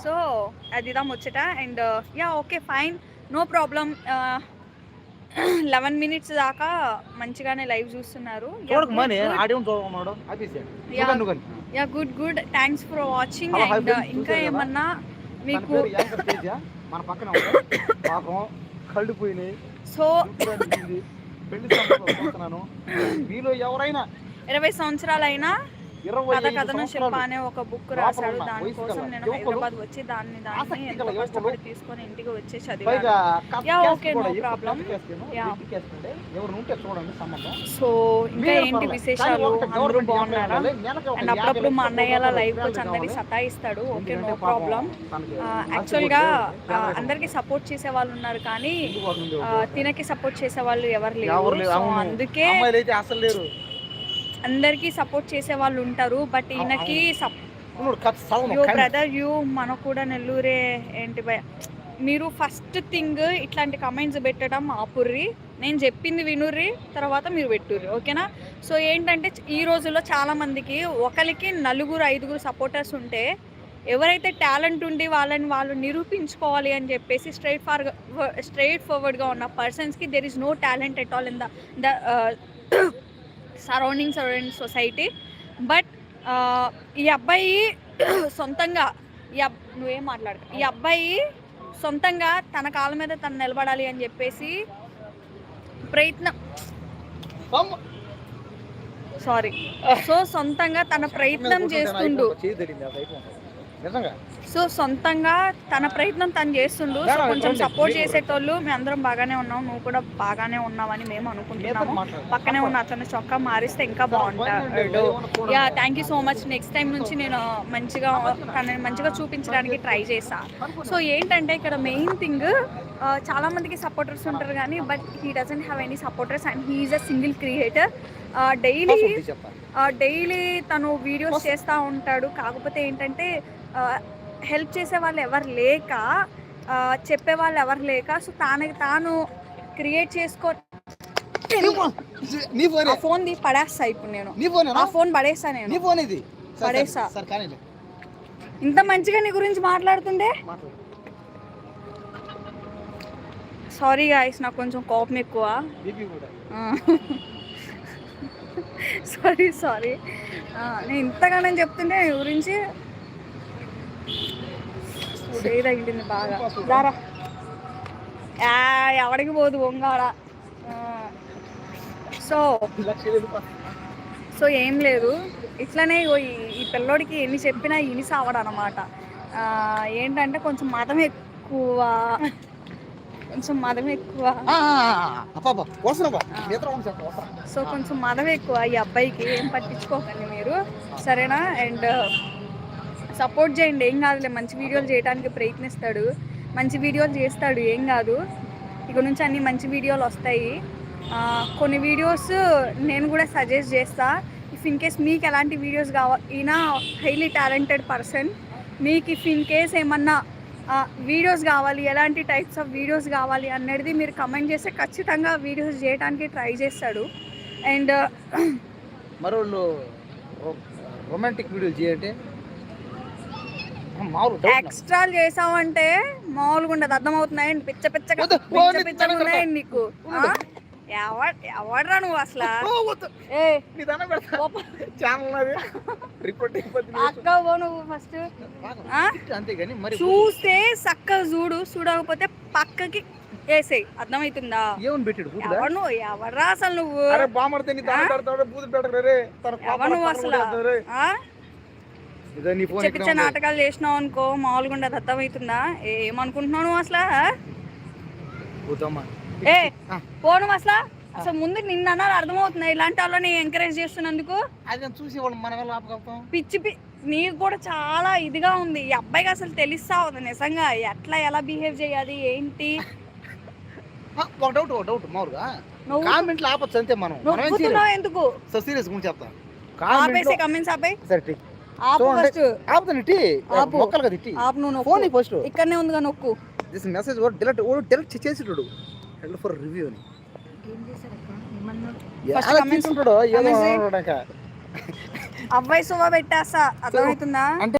So అదిదా ముచ్చట. And yeah okay fine, no problem. 11 minutes దాకా మంచిగానే లైవ్ చూస్తున్నారు. Yeah good good, thanks for watching. And ఇంకా ఏమన్నా మీకు సో 20 సంవత్సరాలైనా కథను శిల్ప అనే ఒక బుక్ రాశాడు. దానికోసం నేను హైదరాబాద్ వచ్చి దాన్ని ఎంతో కష్టపడి తీసుకొని ఇంటికి వచ్చి చదివాను. Yeah okay, no problem. So ఇంకా ఏంటి విశేషాలు, అందరూ బాగున్నారా? అండ్ అప్పుడప్పుడు మా అన్నయ్య లైవ్ వచ్చి అందరికి సతాయిస్తాడు. Okay, no problem. యాక్చువల్గా అందరికి సపోర్ట్ చేసే వాళ్ళు ఉన్నారు, కానీ తినకి సపోర్ట్ చేసే వాళ్ళు ఎవరు లేరు. సో అందుకే అందరికీ సపోర్ట్ చేసే వాళ్ళు ఉంటారు, బట్ ఈయనకి యో బ్రదర్ యూ మన కూడా నెల్లూరే ఏంటి భయ. మీరు ఫస్ట్ థింగ్ ఇట్లాంటి కమెంట్స్ పెట్టడం ఆపుర్రి, నేను చెప్పింది వినుర్రి, తర్వాత మీరు పెట్టుర్రి, ఓకేనా? సో ఏంటంటే ఈ రోజుల్లో చాలామందికి ఒకరికి 4-5 సపోర్టర్స్ ఉంటే, ఎవరైతే టాలెంట్ ఉండి వాళ్ళు నిరూపించుకోవాలి అని చెప్పేసి స్ట్రైట్ ఫార్వర్డ్గా ఉన్న పర్సన్స్కి there is no talent at all in the surrounding society. But ఈ అబ్బాయి సొంతంగా నువ్వేం మాట్లాడతా, ఈ అబ్బాయి సొంతంగా తన కాళ్ళ మీద తను నిలబడాలి అని చెప్పేసి సొంతంగా తన ప్రయత్నం చేస్తుండు. సో సొంతంగా తన ప్రయత్నం తను చేస్తుండు. సో కొంచెం సపోర్ట్ చేసేటోళ్ళు మేము అందరం బాగానే ఉన్నాం, నువ్వు కూడా బాగానే ఉన్నావని మేము అనుకుంటున్నాము. పక్కనే ఉన్న అతను చొక్కా మారిస్తే ఇంకా బాగుంటాడు. Yeah thank you so much. Next time నుంచి నేను తనని మంచిగా చూపించడానికి ట్రై చేస్తా. సో ఏంటంటే ఇక్కడ మెయిన్ థింగ్, చాలా మందికి సపోర్టర్స్ ఉంటారు కానీ but he doesn't have any supporters and he is a single creator. Daily తను వీడియోస్ చేస్తూ ఉంటాడు. కాకపోతే ఏంటంటే హెల్ప్ చేసే వాళ్ళు ఎవరు లేక, చెప్పే వాళ్ళు ఎవరు లేక, సో తాను క్రియేట్ చేసుకో. ఫోన్ పడేస్తా ఇప్పుడు నేను, ఆ ఫోన్ పడేస్తా నేను, పడేస్తా. ఇంత మంచిగా నీ గురించి మాట్లాడుతుండే సారీ గాయ్స్, నాకు కొంచెం కోపం ఎక్కువ. సారీ నేను ఇంతగానే చెప్తుంటే నీ గురించి తగ్గింది బాగా. దారా ఎవడికి పోదు వంగాడ. సో ఏం లేదు, ఇట్లనే ఈ పిల్లోడికి ఎన్ని చెప్పినా ఇనిసి అవడం అనమాట. ఏంటంటే కొంచెం మదం ఎక్కువ. సో కొంచెం మదం ఎక్కువ ఈ అబ్బాయికి, ఏం పట్టించుకోకండి మీరు, సరేనా? అండ్ సపోర్ట్ చేయండి, ఏం కాదులే. మంచి వీడియోలు చేయడానికి ప్రయత్నిస్తాడు, మంచి వీడియోలు చేస్తాడు, ఏం కాదు. ఇక నుంచి అన్ని మంచి వీడియోలు వస్తాయి. కొన్ని వీడియోస్ నేను కూడా సజెస్ట్ చేస్తా. ఇఫ్ ఇన్ కేస్ మీకు ఎలాంటి వీడియోస్ కావాలి, ఈయన హైలీ టాలెంటెడ్ పర్సన్, మీకు ఇఫ్ ఇన్ కేస్ ఏమన్నా వీడియోస్ కావాలి, ఎలాంటి టైప్స్ ఆఫ్ వీడియోస్ కావాలి అనేది మీరు కమెంట్ చేస్తే ఖచ్చితంగా వీడియోస్ చేయడానికి ట్రై చేస్తాడు. అండ్ మరోళ్ళు రొమాంటిక్ వీడియోలు చేయండి, ఎక్స్ట్రా చేసావంటే మామూలుగా ఉండదు, అర్థమవుతున్నాయండి. పిచ్చగా ఉన్నాయండి నీకు. ఎవడరా నువ్వు అసలు? నువ్వు ఫస్ట్ చూస్తే చక్కగా చూడకపోతే పక్కకి వేసేయి, అర్థమవుతుందా? ఎవడరా అసలు నువ్వు? నువ్వు అసలు పిచ్చ నాటకాలు చేసినావు అనుకో, మామూలుగా ఉండదు, అర్థమవుతుందా? ఏమనుకుంటున్నావు నువ్వు అసలు? పోను అసలు ముందు నిన్న అన్నారు, అర్థమవుతుంది. ఇలాంటి వాళ్ళని ఎంకరేజ్ చేస్తున్నందుకు పిచ్చి నీకు కూడా చాలా ఇదిగా ఉంది. ఈ అబ్బాయికి అసలు తెలుస్తా ఉంది నిజంగా ఎలా బిహేవ్ చేయాలి ఏంటి. ఎందుకు కమెంట్స్ ఆపే? ఇక్కడనే ఉందిగా నొక్కు. ఫర్ రివ్యూ అని అవ్వాయి సువ్వ పెట్టేస్తా, అర్థమవుతుందా? అంటే